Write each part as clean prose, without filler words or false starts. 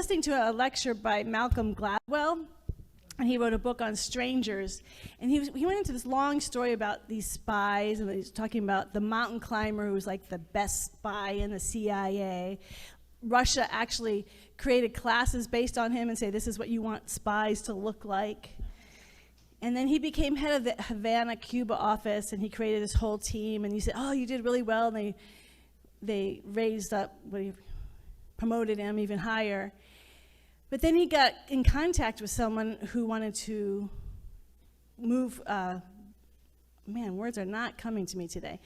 listening to a lecture by Malcolm Gladwell, and he wrote a book on strangers. And he went into this long story about these spies, and he's talking about the mountain climber who was like the best spy in the CIA. Russia actually created classes based on him and say, this is what you want spies to look like. And then he became head of the Havana, Cuba office, and he created this whole team. And he said, oh, you did really well. And they raised up, promoted him even higher. But then he got in contact with someone who wanted to move, man, words are not coming to me today.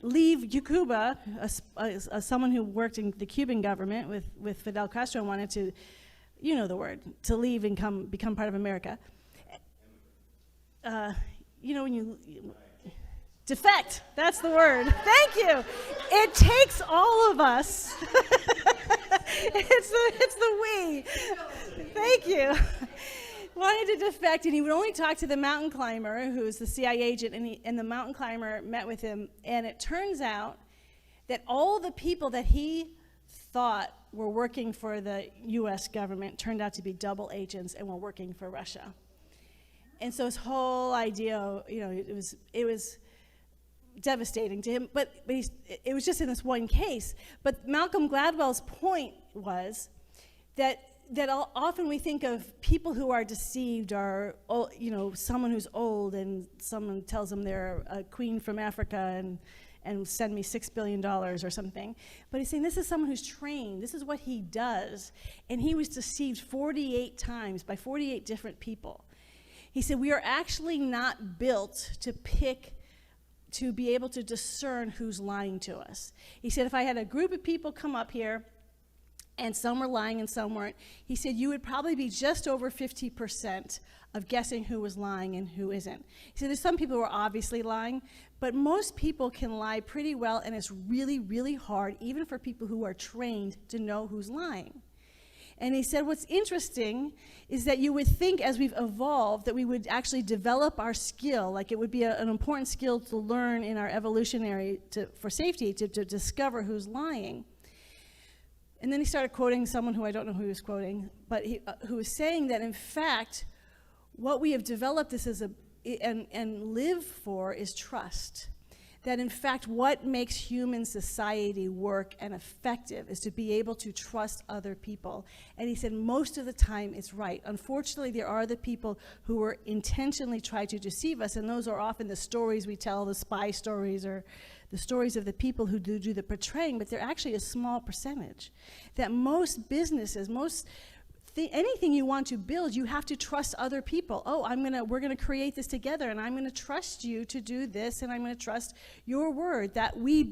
Leave Cuba, someone who worked in the Cuban government with Fidel Castro wanted to, you know the word, to leave and become part of America. You know, when you defect, that's the word. Thank you. It takes all of us. It's the we. Thank you. Wanted to defect, and he would only talk to the mountain climber, who was the CIA agent, and the mountain climber met with him. And it turns out that all the people that he thought were working for the U.S. government turned out to be double agents and were working for Russia. And so his whole idea, you know, it was devastating to him, but it was just in this one case. But Malcolm Gladwell's point was that often we think of people who are deceived are, you know, someone who's old and someone tells them they're a queen from Africa and send me $6 billion or something. But he's saying this is someone who's trained. This is what he does. And he was deceived 48 times by 48 different people. He said, we are actually not built to be able to discern who's lying to us. He said, if I had a group of people come up here and some were lying and some weren't, he said, you would probably be just over 50% of guessing who was lying and who isn't. He said, there's some people who are obviously lying, but most people can lie pretty well, and it's really, really hard, even for people who are trained, to know who's lying. And he said, what's interesting is that you would think as we've evolved that we would actually develop our skill, like it would be an important skill to learn in our evolutionary, for safety, to discover who's lying. And then he started quoting someone who I don't know who he was quoting, but who was saying that in fact, what we have developed this as and live for is trust. That in fact, what makes human society work and effective is to be able to trust other people. And he said most of the time it's right. Unfortunately, there are the people who are intentionally try to deceive us, and those are often the stories we tell, the spy stories or the stories of the people who do the portraying, but they're actually a small percentage. That most businesses, anything you want to build, you have to trust other people. Oh, we're gonna create this together, and I'm gonna trust you to do this, and I'm gonna trust your word. That we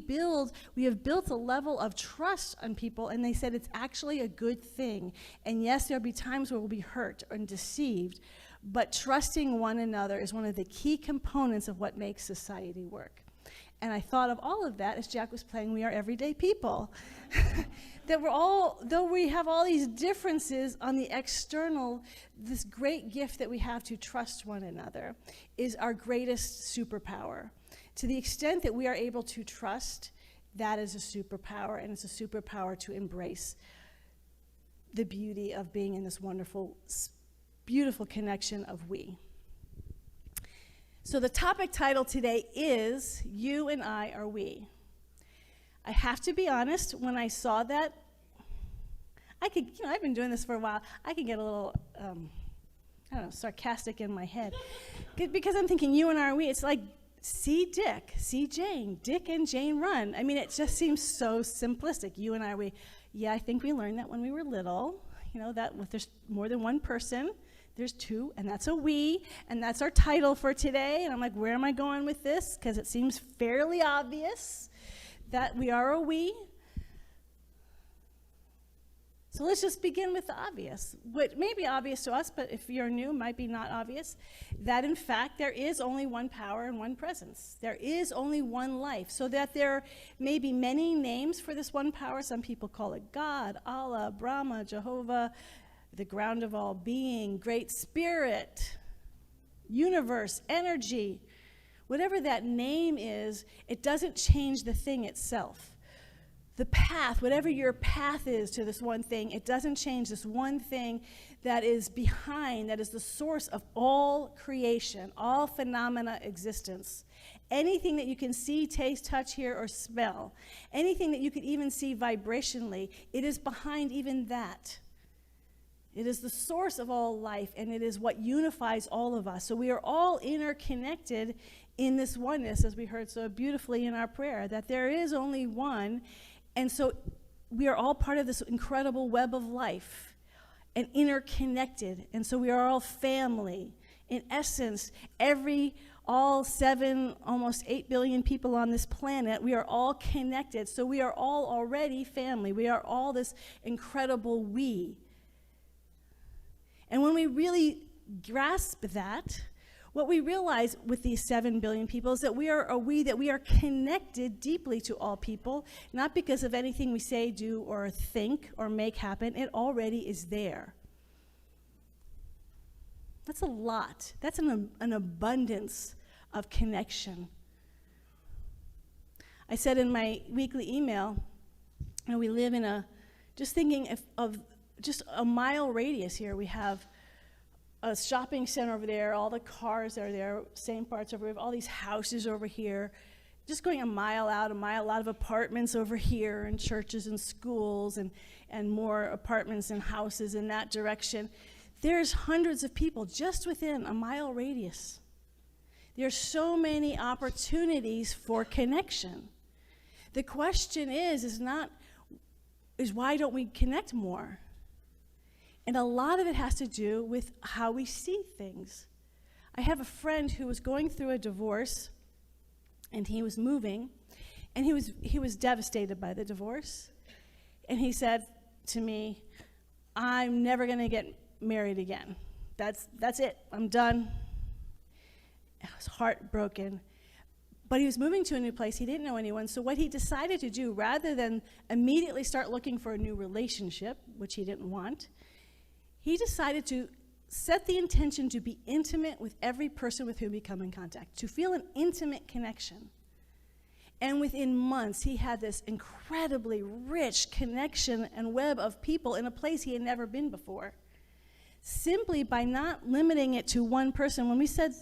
have built a level of trust on people, and they said it's actually a good thing. And yes, there'll be times where we'll be hurt and deceived, but trusting one another is one of the key components of what makes society work. And I thought of all of that as Jack was playing We Are Everyday People. That though we have all these differences on the external, this great gift that we have to trust one another is our greatest superpower. To the extent that we are able to trust, that is a superpower, and it's a superpower to embrace the beauty of being in this wonderful, beautiful connection of we. So the topic title today is You and I Are We. I have to be honest, when I saw that, I've been doing this for a while, I could get a little, sarcastic in my head. Because I'm thinking, you and I are we, it's like, see Dick, see Jane, Dick and Jane run. I mean, it just seems so simplistic, you and I are we. Yeah, I think we learned that when we were little, that if there's more than one person, there's two, and that's a we, and that's our title for today. And I'm like, where am I going with this? Because it seems fairly obvious that we are a we. So let's just begin with the obvious. What may be obvious to us, but if you're new, might be not obvious, that in fact there is only one power and one presence. There is only one life. So that there may be many names for this one power. Some people call it God, Allah, Brahma, Jehovah, the ground of all being, Great Spirit, universe, energy. Whatever that name is, it doesn't change the thing itself. the path, whatever your path is to this one thing, it doesn't change this one thing that is behind, that is the source of all creation, all phenomena existence. Anything that you can see, taste, touch, hear, or smell, anything that you could even see vibrationally, it is behind even that. It is the source of all life, and it is what unifies all of us. So we are all interconnected in this oneness, as we heard so beautifully in our prayer, that there is only one, and so we are all part of this incredible web of life and interconnected, and so we are all family. In essence, all 7, almost 8 billion people on this planet, we are all connected, so we are all already family. We are all this incredible we. And when we really grasp that, what we realize with these 7 billion people is that we are connected deeply to all people, not because of anything we say, do, or think, or make happen. It already is there. That's a lot. That's an abundance of connection. I said in my weekly email, we live in just thinking of just a mile radius here. We have a shopping center over there, all the cars are there, same parts over here, all these houses over here. Just going a mile out of apartments over here, and churches and schools, and more apartments and houses in that direction. There's hundreds of people just within a mile radius. There's so many opportunities for connection. The question is why don't we connect more? And a lot of it has to do with how we see things. I have a friend who was going through a divorce, and he was moving, and he was devastated by the divorce. And he said to me, "I'm never going to get married again. That's it. I'm done." I was heartbroken. But he was moving to a new place. He didn't know anyone. So what he decided to do, rather than immediately start looking for a new relationship, which he didn't want, he decided to set the intention to be intimate with every person with whom he come in contact, to feel an intimate connection. And within months, he had this incredibly rich connection and web of people in a place he had never been before. Simply by not limiting it to one person. When we said,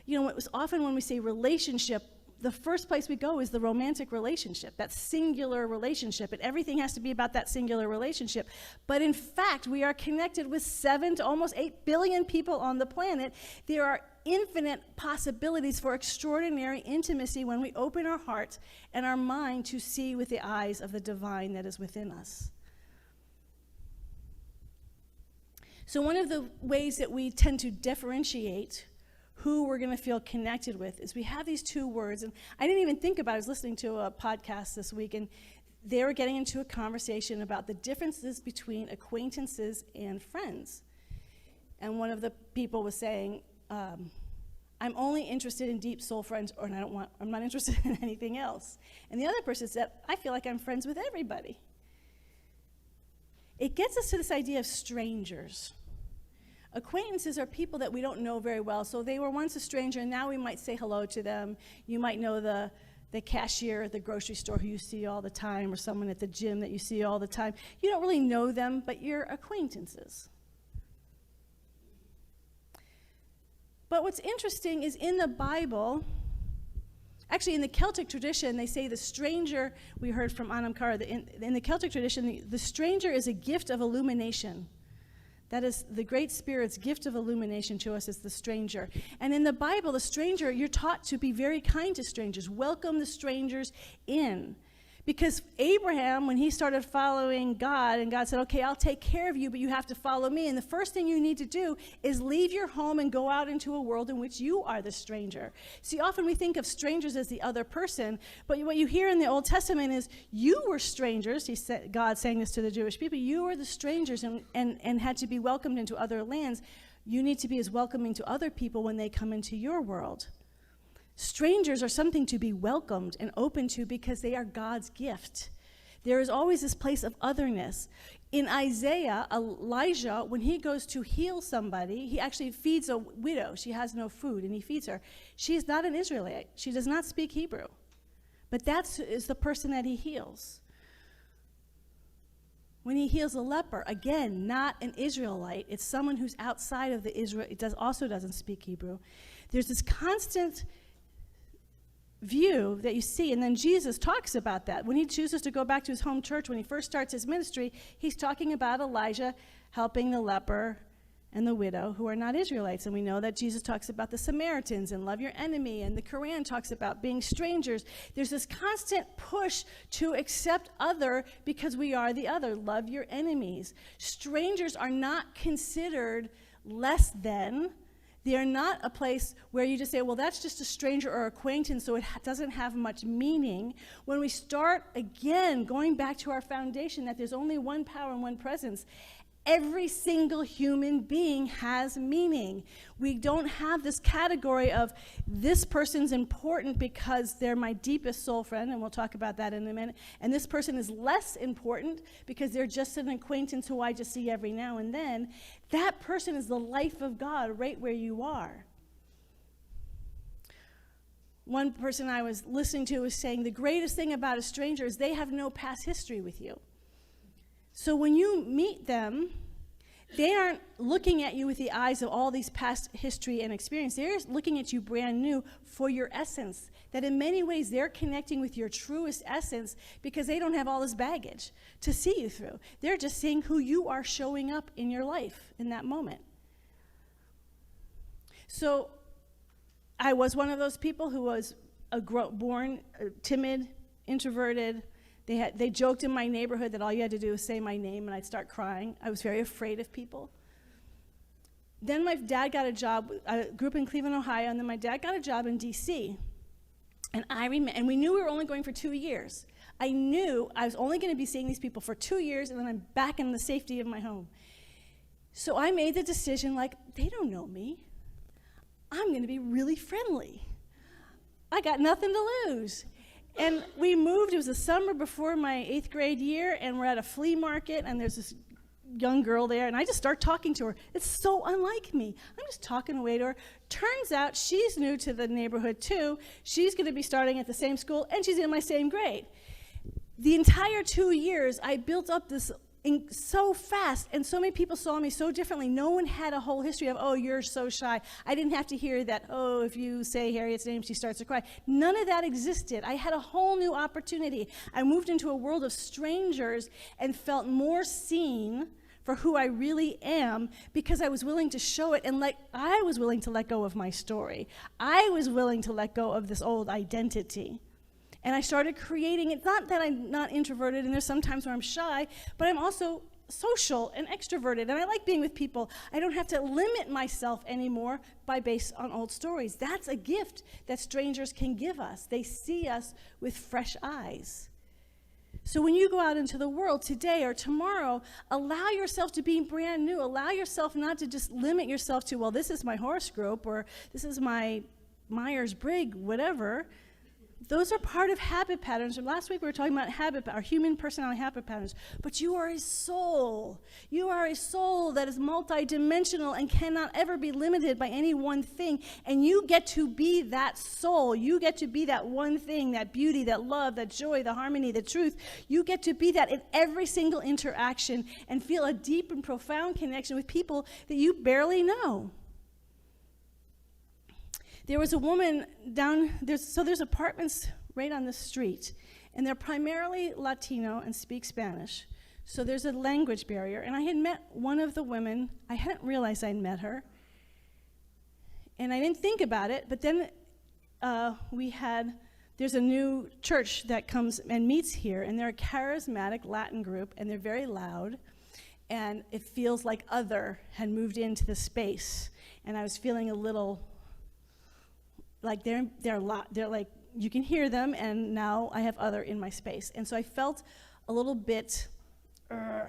it was often when we say relationship, the first place we go is the romantic relationship, that singular relationship, and everything has to be about that singular relationship. But in fact, we are connected with 7 to almost 8 billion people on the planet. There are infinite possibilities for extraordinary intimacy when we open our hearts and our mind to see with the eyes of the divine that is within us. So one of the ways that we tend to differentiate who we're going to feel connected with is we have these 2 words, and I didn't even think about it. I was listening to a podcast this week, and they were getting into a conversation about the differences between acquaintances and friends. And one of the people was saying, I'm only interested in deep soul friends, or I'm not interested in anything else. And the other person said, I feel like I'm friends with everybody. It gets us to this idea of strangers. Acquaintances are people that we don't know very well. So they were once a stranger, and now we might say hello to them. You might know the cashier at the grocery store who you see all the time, or someone at the gym that you see all the time. You don't really know them, but you're acquaintances. But what's interesting is in the Bible, actually in the Celtic tradition, they say the stranger, we heard from Anam Cara, in the Celtic tradition, the stranger is a gift of illumination. That is the great spirit's gift of illumination to us is the stranger. And in the Bible, the stranger, you're taught to be very kind to strangers. Welcome the strangers in. Because Abraham, when he started following God, and God said, okay, I'll take care of you, but you have to follow me. And the first thing you need to do is leave your home and go out into a world in which you are the stranger. See, often we think of strangers as the other person, but what you hear in the Old Testament is you were strangers. God saying this to the Jewish people. You were the strangers and had to be welcomed into other lands. You need to be as welcoming to other people when they come into your world. Strangers are something to be welcomed and open to because they are God's gift. There is always this place of otherness. In Isaiah, Elijah, when he goes to heal somebody, he actually feeds a widow. She has no food, and he feeds her. She is not an Israelite. She does not speak Hebrew. But that is the person that he heals. When he heals a leper, again, not an Israelite, it's someone who's outside of the Israel, also doesn't speak Hebrew. There's this constant view that you see, and then Jesus talks about that. When he chooses to go back to his home church, when he first starts his ministry, he's talking about Elijah helping the leper and the widow who are not Israelites. And we know that Jesus talks about the Samaritans and love your enemy, and the Quran talks about being strangers. There's this constant push to accept other because we are the other. Love your enemies. Strangers are not considered less than. They are not a place where you just say, well, that's just a stranger or acquaintance, so it doesn't have much meaning. When we start, again, going back to our foundation that there's only one power and one presence, every single human being has meaning. We don't have this category of this person's important because they're my deepest soul friend, and we'll talk about that in a minute, and this person is less important because they're just an acquaintance who I just see every now and then. That person is the life of God right where you are. One person I was listening to was saying the greatest thing about a stranger is they have no past history with you. So when you meet them, they aren't looking at you with the eyes of all these past history and experience. They're looking at you brand new for your essence. That in many ways, they're connecting with your truest essence because they don't have all this baggage to see you through. They're just seeing who you are showing up in your life in that moment. So I was one of those people who was born timid, introverted. They joked in my neighborhood that all you had to do was say my name and I'd start crying. I was very afraid of people. Then my dad got a job. I grew up in Cleveland, Ohio, and then my dad got a job in D.C. And we knew we were only going for 2 years. I knew I was only going to be seeing these people for 2 years, and then I'm back in the safety of my home. So I made the decision, like, they don't know me. I'm going to be really friendly. I got nothing to lose. And we moved. It was the summer before my 8th grade year, and we're at a flea market, and there's this young girl there, and I just start talking to her. It's so unlike me. I'm just talking away to her. Turns out she's new to the neighborhood, too. She's going to be starting at the same school, and she's in my same grade. The entire 2 years, I built up this so fast, and so many people saw me so differently. No one had a whole history of, oh, you're so shy. I didn't have to hear that, oh, if you say Harriet's name, she starts to cry. None of that existed. I had a whole new opportunity. I moved into a world of strangers and felt more seen for who I really am because I was willing to show it, and I was willing to let go of my story. I was willing to let go of this old identity. And I started creating it. Not that I'm not introverted, and there's some times where I'm shy, but I'm also social and extroverted, and I like being with people. I don't have to limit myself anymore based on old stories. That's a gift that strangers can give us. They see us with fresh eyes. So when you go out into the world today or tomorrow, allow yourself to be brand new. Allow yourself not to just limit yourself to, well, this is my horoscope, or this is my Myers-Briggs, whatever. Those are part of habit patterns. And last week we were talking about our human personality habit patterns. But you are a soul. You are a soul that is multidimensional and cannot ever be limited by any one thing. And you get to be that soul. You get to be that one thing, that beauty, that love, that joy, the harmony, the truth. You get to be that in every single interaction and feel a deep and profound connection with people that you barely know. There was a woman there's apartments right on the street, and they're primarily Latino and speak Spanish. So there's a language barrier, and I had met one of the women. I hadn't realized I'd met her, and I didn't think about it, but then there's a new church that comes and meets here, and they're a charismatic Latin group, and they're very loud, and it feels like other had moved into the space, and I was feeling a little like they're like, you can hear them, and now I have other in my space. And so I felt a little bit, I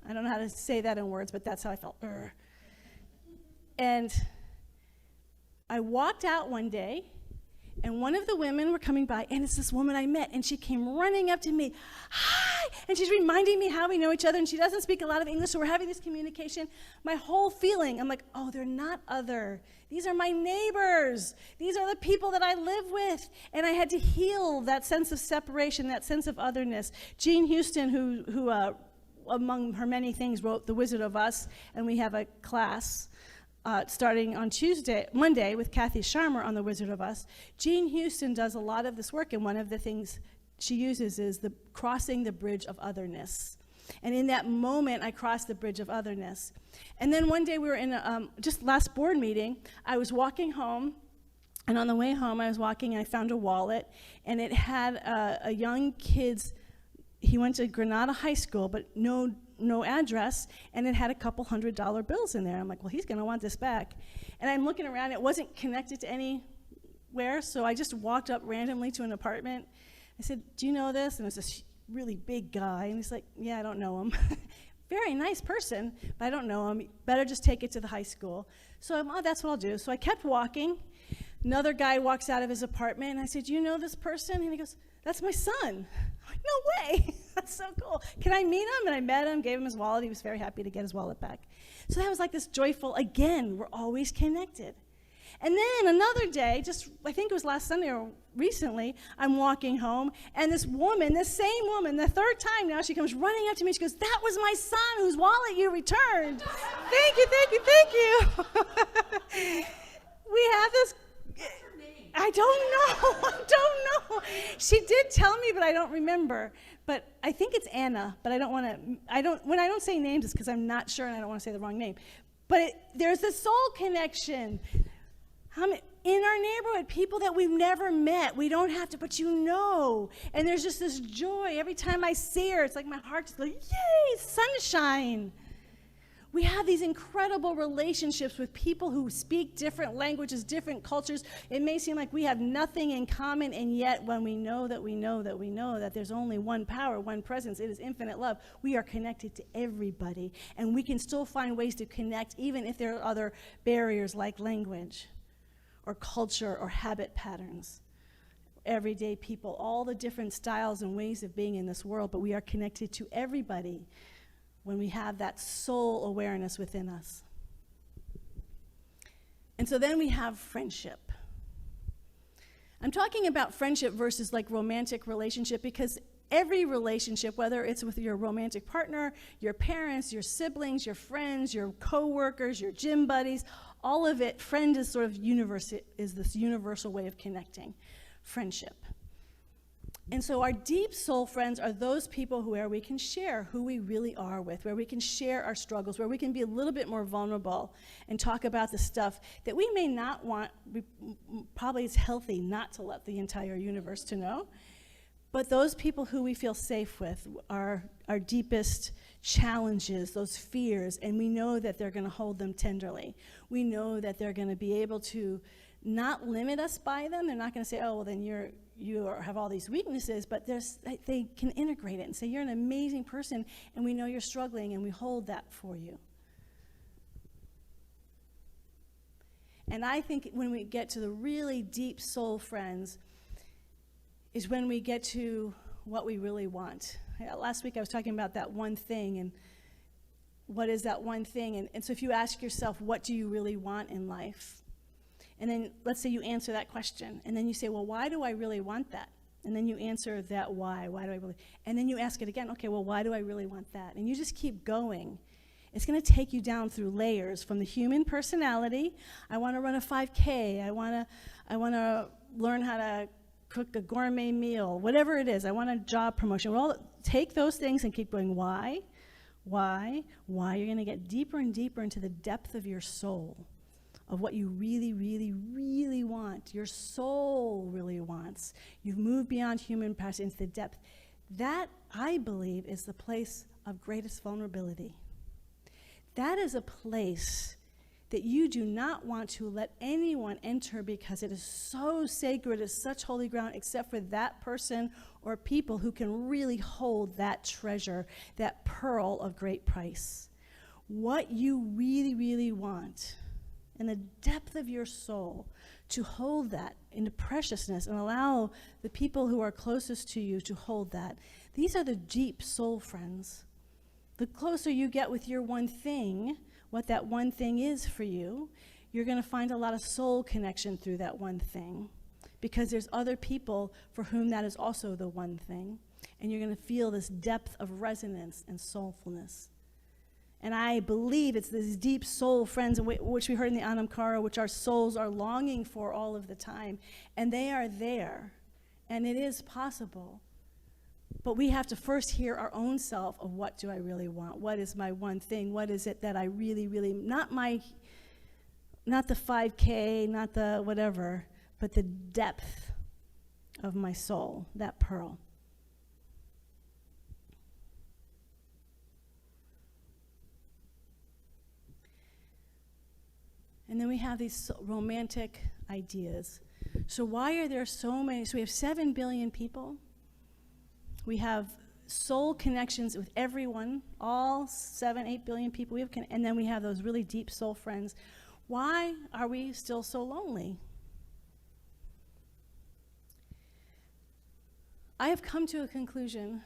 don't know how to say that in words, but that's how I felt. And I walked out one day, and one of the women were coming by, and it's this woman I met, and she came running up to me, hi, and she's reminding me how we know each other, and she doesn't speak a lot of English, so we're having this communication. My whole feeling, I'm like, oh, they're not other. These are my neighbors. These are the people that I live with. And I had to heal that sense of separation, that sense of otherness. Jean Houston, who among her many things, wrote The Wizard of Us, and we have a class starting on Monday with Kathy Sharmer on The Wizard of Us. Jean Houston does a lot of this work, and one of the things she uses is the crossing the bridge of otherness. And in that moment, I crossed the bridge of otherness. And then one day we were in just last board meeting, I was walking home, and on the way home I was walking and I found a wallet, and it had a young kid's, he went to Granada High School, but no address, and it had a couple $100 bills in there. I'm like, well, he's gonna want this back. And I'm looking around, it wasn't connected to anywhere, so I just walked up randomly to an apartment. I said, do you know this? And it was this really big guy, and he's like, yeah, I don't know him. Very nice person, but I don't know him. Better just take it to the high school. So that's what I'll do. So I kept walking. Another guy walks out of his apartment, and I said, do you know this person? And he goes, that's my son. I'm like, no way. That's so cool. Can I meet him? And I met him, gave him his wallet. He was very happy to get his wallet back. So that was like this joyful, again, we're always connected. And then another day, just I think it was last Sunday or recently, I'm walking home, and this woman, this same woman, the third time now, she comes running up to me. She goes, that was my son whose wallet you returned. Thank you, thank you, thank you. We have this. I don't know. She did tell me, but I don't remember. But I think it's Anna, but I don't want to, when I don't say names, it's because I'm not sure and I don't want to say the wrong name. But there's a soul connection. In our neighborhood, people that we've never met, we don't have to, but you know. And there's just this joy. Every time I see her, it's like my heart just like, yay, sunshine. We have these incredible relationships with people who speak different languages, different cultures. It may seem like we have nothing in common, and yet when we know that there's only one power, one presence, it is infinite love, we are connected to everybody. And we can still find ways to connect even if there are other barriers like language or culture or habit patterns. Everyday people, all the different styles and ways of being in this world, but we are connected to everybody when we have that soul awareness within us. And so then we have friendship. I'm talking about friendship versus like romantic relationship, because every relationship, whether it's with your romantic partner, your parents, your siblings, your friends, your co-workers, your gym buddies, all of it, friend is sort of is this universal way of connecting, friendship. And so our deep soul friends are those people where we can share who we really are with, where we can share our struggles, where we can be a little bit more vulnerable and talk about the stuff that we may not want. Probably it's healthy not to let the entire universe to know. But those people who we feel safe with are our deepest challenges, those fears, and we know that they're going to hold them tenderly. We know that they're going to be able to not limit us by them. They're not going to say, oh, well, then you have all these weaknesses, but they can integrate it and say, you're an amazing person, and we know you're struggling, and we hold that for you. And I think when we get to the really deep soul friends is when we get to what we really want. Last week I was talking about that one thing, and what is that one thing? And so if you ask yourself, what do you really want in life? And then let's say you answer that question, and then you say, well, why do I really want that? And then you answer that why do I really, and then you ask it again, okay, well, why do I really want that? And you just keep going. It's going to take you down through layers from the human personality. I want to run a 5K. I want to learn how to cook a gourmet meal, whatever it is. I want a job promotion. We'll take those things and keep going. Why? You're going to get deeper and deeper into the depth of your soul, of what you really, really, really want. Your soul really wants. You've moved beyond human passion into the depth. That, I believe, is the place of greatest vulnerability. That is a place that you do not want to let anyone enter, because it is so sacred, it's such holy ground, except for that person or people who can really hold that treasure, that pearl of great price. What you really, really want in the depth of your soul, to hold that into preciousness and allow the people who are closest to you to hold that. These are the deep soul friends. The closer you get with your one thing, what that one thing is for you, you're going to find a lot of soul connection through that one thing, because there's other people for whom that is also the one thing. and you're going to feel this depth of resonance and soulfulness. And I believe it's these deep soul friends, which we heard in the Anam Cara, which our souls are longing for all of the time. And they are there. And it is possible. But we have to first hear our own self of what do I really want? What is my one thing? What is it that I really, really, not the 5K, not the whatever, but the depth of my soul, that pearl. And then we have these romantic ideas. So why are there so many? So we have 7 billion people. We have soul connections with everyone, all 7, 8 billion people. We have and then we have those really deep soul friends. Why are we still so lonely? I have come to a conclusion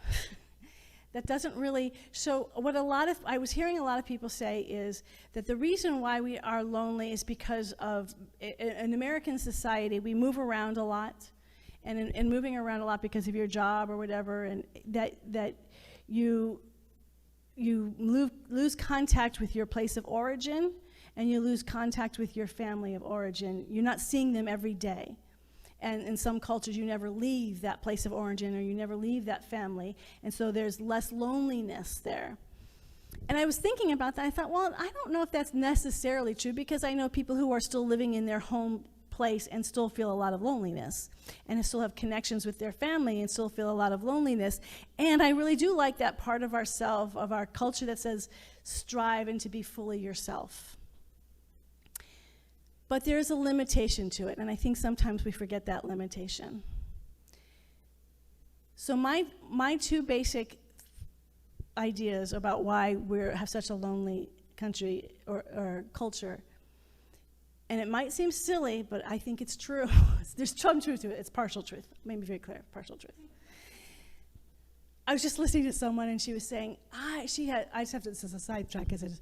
that doesn't really, so what I was hearing a lot of people say is that the reason why we are lonely is because of, in American society, we move around a lot, and in moving around a lot because of your job or whatever, and that you lose contact with your place of origin, and you lose contact with your family of origin. You're not seeing them every day. And in some cultures, you never leave that place of origin, or you never leave that family. And so there's less loneliness there. And I was thinking about that. I thought, well, I don't know if that's necessarily true, because I know people who are still living in their home place and still feel a lot of loneliness, and still have connections with their family and still feel a lot of loneliness. And I really do like that part of ourself, of our culture, that says, strive and to be fully yourself. But there's a limitation to it, and I think sometimes we forget that limitation. So my two basic ideas about why we have such a lonely country or culture, and it might seem silly, but I think it's true. There's some truth to it. It's partial truth. Let me be very clear, partial truth. I was just listening to someone, and she was saying, I just have to, this is a sidetrack, because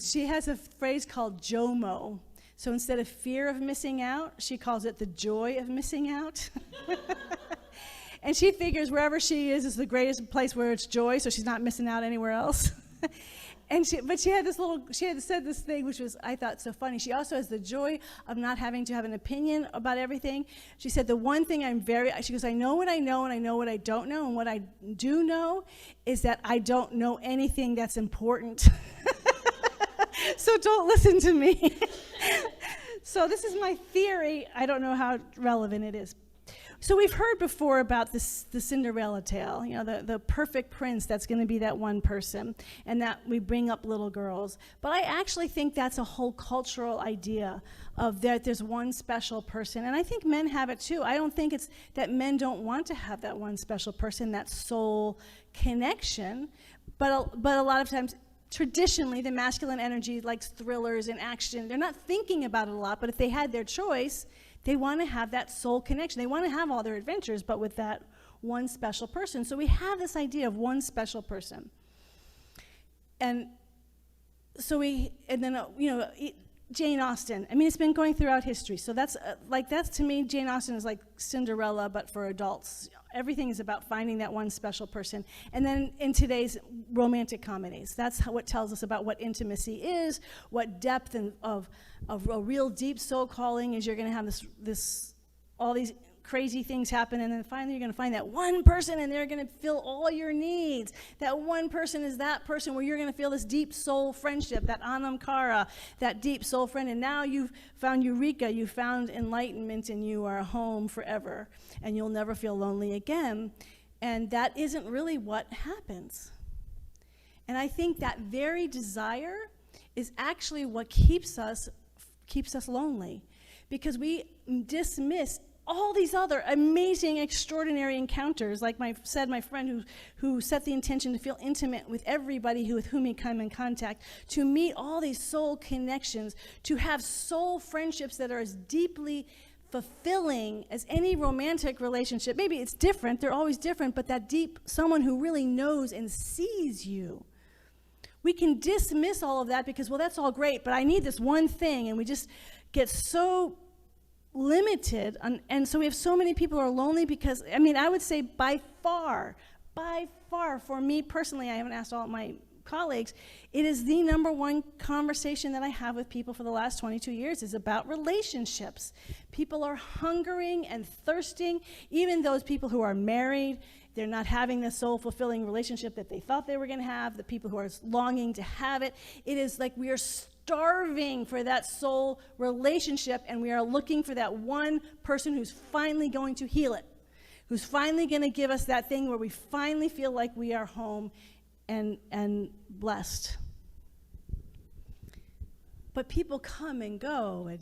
she has a phrase called JOMO. So instead of fear of missing out, she calls it the joy of missing out. And she figures wherever she is the greatest place where it's joy, so she's not missing out anywhere else. But she had said this thing, which was, I thought, so funny. She also has the joy of not having to have an opinion about everything. She said, the one thing she goes, I know what I know, and I know what I don't know, and what I do know is that I don't know anything that's important. So don't listen to me. So this is my theory. I don't know how relevant it is. So we've heard before about the Cinderella tale, the perfect prince that's going to be that one person, and that we bring up little girls. But I actually think that's a whole cultural idea of that there's one special person, and I think men have it too. I don't think it's that men don't want to have that one special person, that soul connection, but a lot of times, traditionally, the masculine energy likes thrillers and action. They're not thinking about it a lot, but if they had their choice, they want to have that soul connection. They want to have all their adventures, but with that one special person. So we have this idea of one special person. And so Jane Austen. I mean, it's been going throughout history. So that's to me, Jane Austen is like Cinderella, but for adults. Everything is about finding that one special person. And then in today's romantic comedies, that's what tells us about what intimacy is, what depth of a real deep soul calling is. You're going to have all these crazy things happen, and then finally you're going to find that one person, and they're going to fill all your needs. That one person is that person where you're going to feel this deep soul friendship, that Anam Cara, that deep soul friend. And now you've found Eureka, you found enlightenment, and you are home forever, and you'll never feel lonely again. And that isn't really what happens. And I think that very desire is actually what keeps us lonely, because we dismiss all these other amazing, extraordinary encounters, like my friend who set the intention to feel intimate with everybody with whom he come in contact, to meet all these soul connections, to have soul friendships that are as deeply fulfilling as any romantic relationship. Maybe it's different, they're always different, but that deep, someone who really knows and sees you. We can dismiss all of that because, well, that's all great, but I need this one thing, and we just get so limited, and so we have so many people who are lonely because, I would say by far by far, for me personally, I haven't asked all my colleagues, it is the number one conversation that I have with people for the last 22 years is about relationships. People are hungering and thirsting. Even those people who are married, they're not having the soul-fulfilling relationship that they thought they were going to have. The people who are longing to have it. It is like we are starving for that soul relationship, and we are looking for that one person who's finally going to heal it, who's finally going to give us that thing where we finally feel like we are home and blessed. But people come and go, and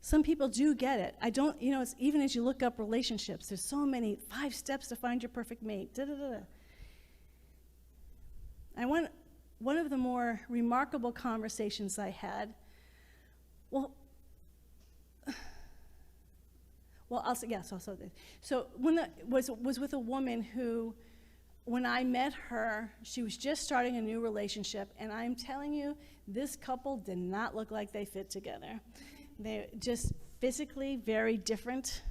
some people do get it. It's even as you look up relationships, there's so many 5 steps to find your perfect mate. One of the more remarkable conversations I had, So was with a woman who, when I met her, she was just starting a new relationship, and I'm telling you, this couple did not look like they fit together. They're just physically very different,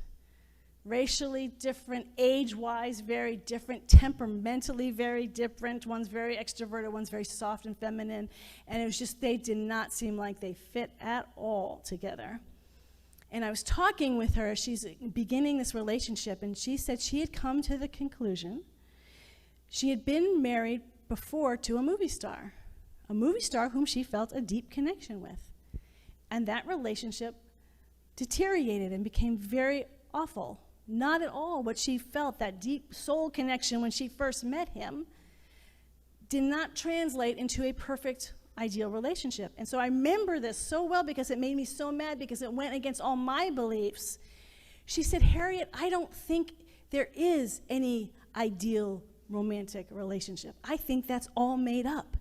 racially different, age-wise very different, temperamentally very different. One's very extroverted, one's very soft and feminine, and it was just, they did not seem like they fit at all together. And I was talking with her, she's beginning this relationship, and she said she had come to the conclusion she had been married before to a movie star whom she felt a deep connection with. And that relationship deteriorated and became very awful. Not at all what she felt, that deep soul connection when she first met him, did not translate into a perfect, ideal relationship. And so I remember this so well because it made me so mad because it went against all my beliefs. She said, Harriet, I don't think there is any ideal romantic relationship. I think that's all made up.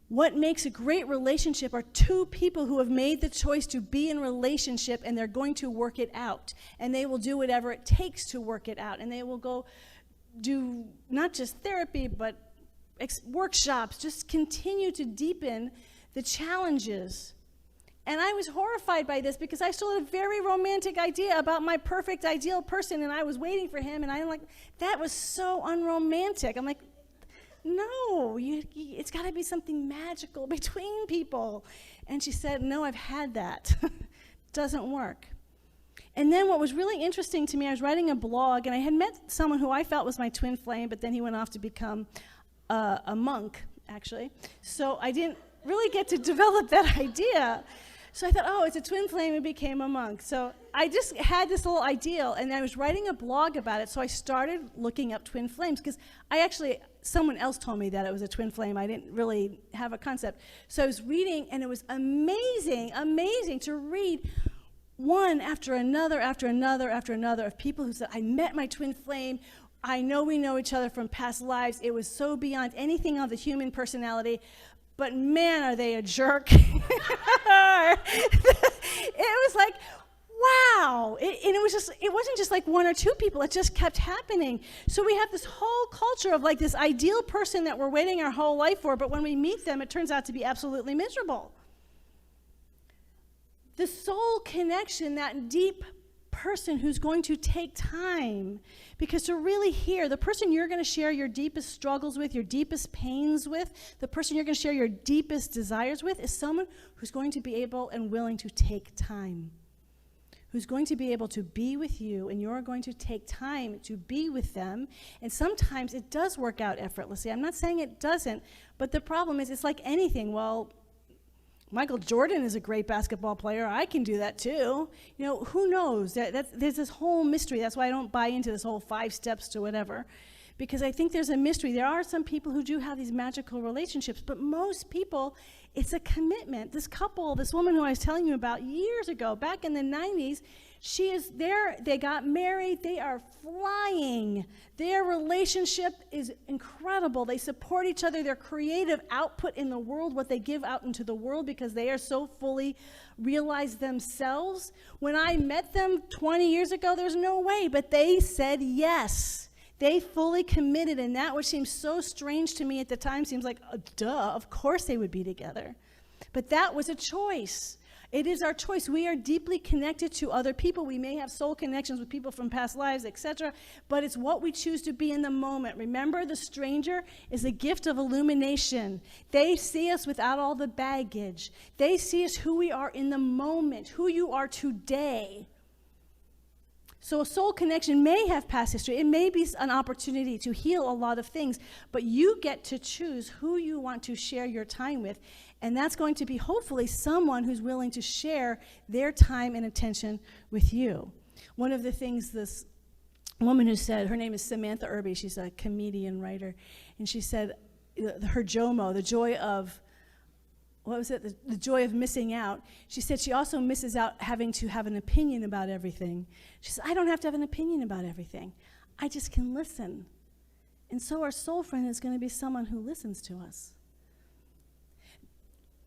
What makes a great relationship are 2 people who have made the choice to be in relationship, and they're going to work it out. And they will do whatever it takes to work it out. And they will go do not just therapy, but workshops, just continue to deepen the challenges. And I was horrified by this because I still had a very romantic idea about my perfect ideal person, and I was waiting for him, and I'm like, that was so unromantic. I'm like, no, it's got to be something magical between people. And she said, no, I've had that. Doesn't work. And then what was really interesting to me, I was writing a blog, and I had met someone who I felt was my twin flame, but then he went off to become a monk, actually. So I didn't really get to develop that idea. So I thought, oh, it's a twin flame who became a monk. So I just had this little ideal, and I was writing a blog about it, so I started looking up twin flames, because someone else told me that it was a twin flame. I didn't really have a concept. So I was reading, and it was amazing to read one after another of people who said, I met my twin flame. I know we know each other from past lives. It was so beyond anything of the human personality. But man, are they a jerk. It was like, wow. It wasn't just like 1 or 2 people. It just kept happening. So we have this whole culture of like this ideal person that we're waiting our whole life for, but when we meet them, it turns out to be absolutely miserable. The soul connection, that deep person who's going to take time, because to really hear the person you're going to share your deepest struggles with, your deepest pains with, the person you're going to share your deepest desires with is someone who's going to be able and willing to take time, who's going to be able to be with you, and you're going to take time to be with them. And sometimes it does work out effortlessly. I'm not saying it doesn't, but the problem is it's like anything. Well, Michael Jordan is a great basketball player. I can do that too. Who knows? There's this whole mystery. That's why I don't buy into this whole 5 steps to whatever, because I think there's a mystery. There are some people who do have these magical relationships, but most people, it's a commitment. This couple, this woman who I was telling you about years ago, back in the 90s, she is there. They got married. They are flying. Their relationship is incredible. They support each other. Their creative output in the world, what they give out into the world, because they are so fully realized themselves. When I met them 20 years ago, there's no way, but they said yes. They fully committed, and that which seemed so strange to me at the time seems like, duh, of course they would be together. But that was a choice. It is our choice. We are deeply connected to other people. We may have soul connections with people from past lives, etc., but it's what we choose to be in the moment. Remember, the stranger is a gift of illumination. They see us without all the baggage. They see us who we are in the moment, who you are today. So a soul connection may have past history. It may be an opportunity to heal a lot of things, but you get to choose who you want to share your time with. And that's going to be hopefully someone who's willing to share their time and attention with you. One of the things this woman who said, her name is Samantha Irby, she's a comedian writer, and she said her JOMO, the joy of, what was it, the joy of missing out. She said she also misses out having to have an opinion about everything. She said, I don't have to have an opinion about everything. I just can listen. And so our soul friend is going to be someone who listens to us.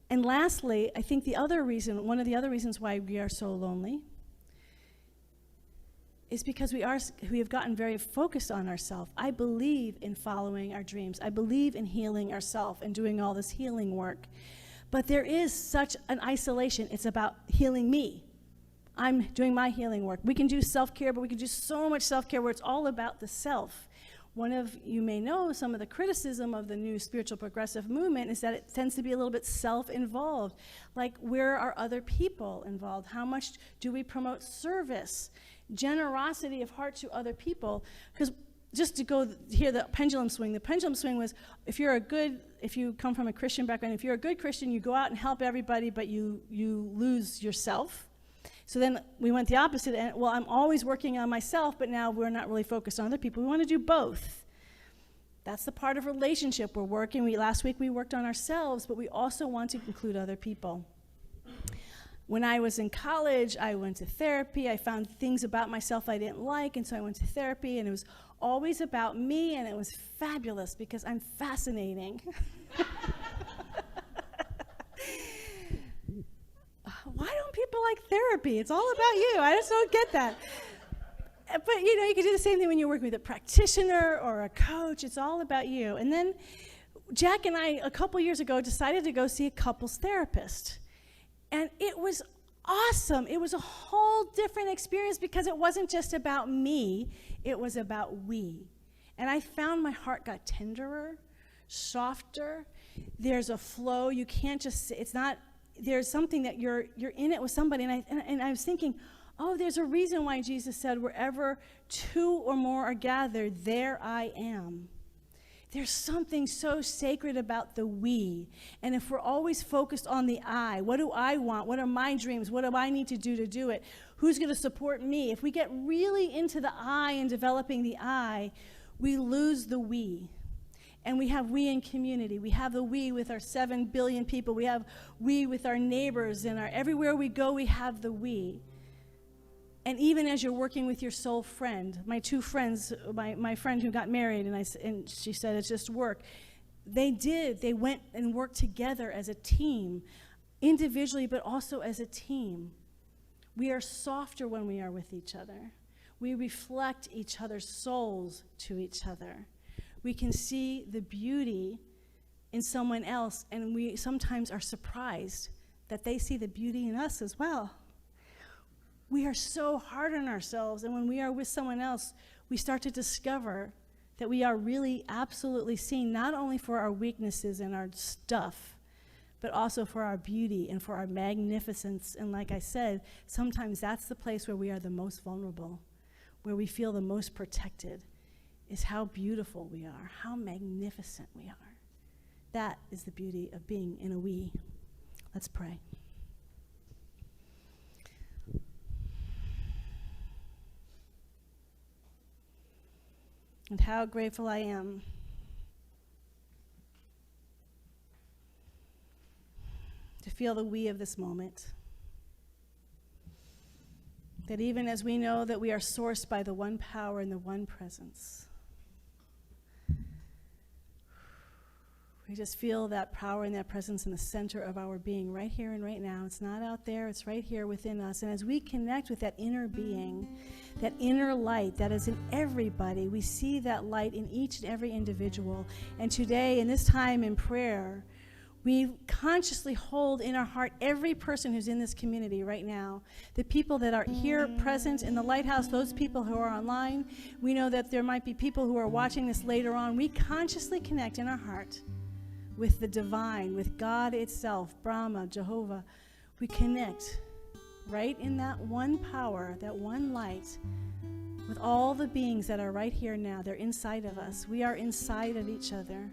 And lastly, I think one of the other reasons why we are so lonely is because we have gotten very focused on ourselves. I believe in following our dreams. I believe in healing ourselves and doing all this healing work. But there is such an isolation. It's about healing me. I'm doing my healing work. We can do self-care, but we can do so much self-care where it's all about the self. One of you may know some of the criticism of the new spiritual progressive movement is that it tends to be a little bit self-involved. Like, where are other people involved? How much do we promote service, generosity of heart to other people? Because just to go hear the pendulum swing was, if you come from a Christian background, if you're a good Christian, you go out and help everybody, but you lose yourself. So then we went the opposite end. Well, I'm always working on myself, but now we're not really focused on other people. We want to do both. That's the part of relationship we're working. Last week we worked on ourselves, but we also want to include other people. When I was in college, I went to therapy. I found things about myself I didn't like, and so I went to therapy, and it was always about me, and it was fabulous because I'm fascinating. Why don't people like therapy? It's all about you. I just don't get that. But, you can do the same thing when you're working with a practitioner or a coach. It's all about you. And then Jack and I, a couple years ago, decided to go see a couples therapist. And it was awesome. It was a whole different experience because it wasn't just about me. It was about we. And I found my heart got tenderer, softer. There's a flow. You can't just, it's not, there's something that you're in it with somebody. And I was thinking, oh, there's a reason why Jesus said, wherever two or more are gathered, there I am. There's something so sacred about the we. And if we're always focused on the I, what do I want? What are my dreams? What do I need to do it? Who's going to support me? If we get really into the I and developing the I, we lose the we. And we have we in community. We have the we with our 7 billion people. We have we with our neighbors. And everywhere we go, we have the we. And even as you're working with your soul friend, my two friends, my friend who got married, and she said it's just work. They went and worked together as a team, individually, but also as a team. We are softer when we are with each other. We reflect each other's souls to each other. We can see the beauty in someone else, and we sometimes are surprised that they see the beauty in us as well. We are so hard on ourselves, and when we are with someone else, we start to discover that we are really absolutely seen, not only for our weaknesses and our stuff, but also for our beauty and for our magnificence. And like I said, sometimes that's the place where we are the most vulnerable, where we feel the most protected, is how beautiful we are, how magnificent we are. That is the beauty of being in a we. Let's pray. And how grateful I am to feel the we of this moment. That even as we know that we are sourced by the one power and the one presence, we just feel that power and that presence in the center of our being right here and right now. It's not out there, it's right here within us. And as we connect with that inner being, that inner light that is in everybody, we see that light in each and every individual. And today, in this time in prayer, We consciously hold in our heart every person who's in this community right now. The people that are here present in the Lighthouse, those people who are online. We know that there might be people who are watching this later on. We consciously connect in our heart with the divine, with God itself, Brahma, Jehovah. We connect right in that one power, that one light, with all the beings that are right here now. They're inside of us. We are inside of each other.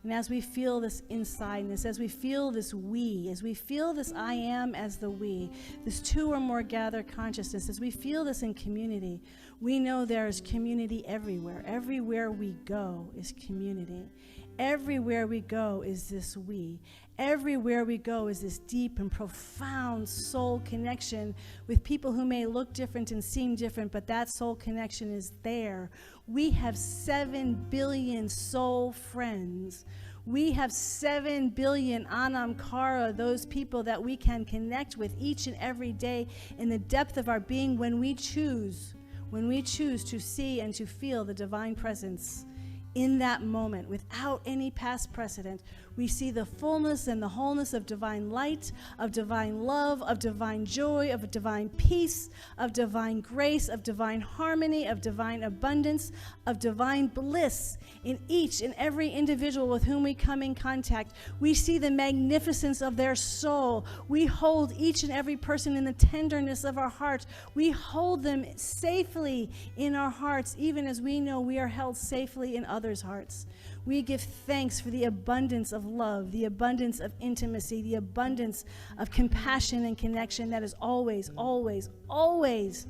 And as we feel this insideness, as we feel this we, as we feel this I am as the we, this two or more gathered consciousness, as we feel this in community, we know there is community everywhere. Everywhere we go is community. Everywhere we go is this we. Everywhere we go is this deep and profound soul connection with people who may look different and seem different, but that soul connection is there. We have 7 billion soul friends. We have 7 billion Anam Kara, those people that we can connect with each and every day in the depth of our being when we choose to see and to feel the divine presence in that moment without any past precedent. We see the fullness and the wholeness of divine light, of divine love, of divine joy, of divine peace, of divine grace, of divine harmony, of divine abundance, of divine bliss in each and every individual with whom we come in contact. We see the magnificence of their soul. We hold each and every person in the tenderness of our heart. We hold them safely in our hearts, even as we know we are held safely in others' hearts. We give thanks for the abundance of love, the abundance of intimacy, the abundance of compassion and connection that is always, always, always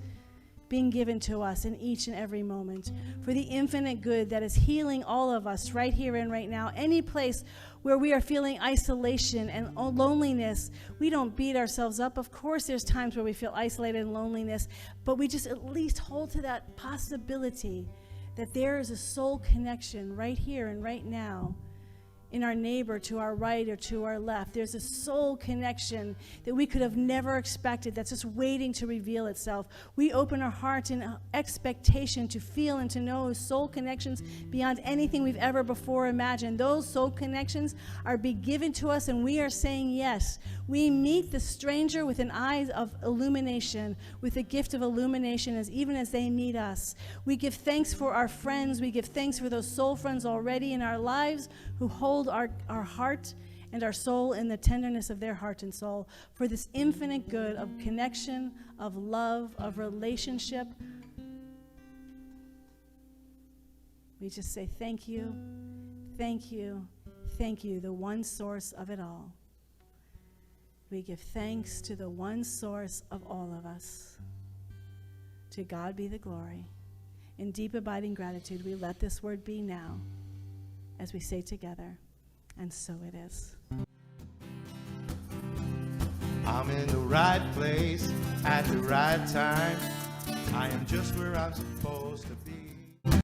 being given to us in each and every moment. For the infinite good that is healing all of us right here and right now. Any place where we are feeling isolation and loneliness, we don't beat ourselves up. Of course, there's times where we feel isolated and loneliness, but we just at least hold to that possibility that there is a soul connection right here and right now in our neighbor to our right or to our left. There's a soul connection that we could have never expected that's just waiting to reveal itself. We open our hearts in expectation to feel and to know soul connections beyond anything we've ever before imagined. Those soul connections are being given to us, and we are saying yes. We meet the stranger with an eye of illumination, with a gift of illumination, even as they meet us. We give thanks for our friends. We give thanks for those soul friends already in our lives who hold our heart and our soul in the tenderness of their heart and soul, for this infinite good of connection, of love, of relationship. We just say thank you, thank you, thank you, the one source of it all. We give thanks to the one source of all of us. To God be the glory. In deep abiding gratitude, we let this word be now as we say together, and so it is. I'm in the right place at the right time. I am just where I'm supposed to be.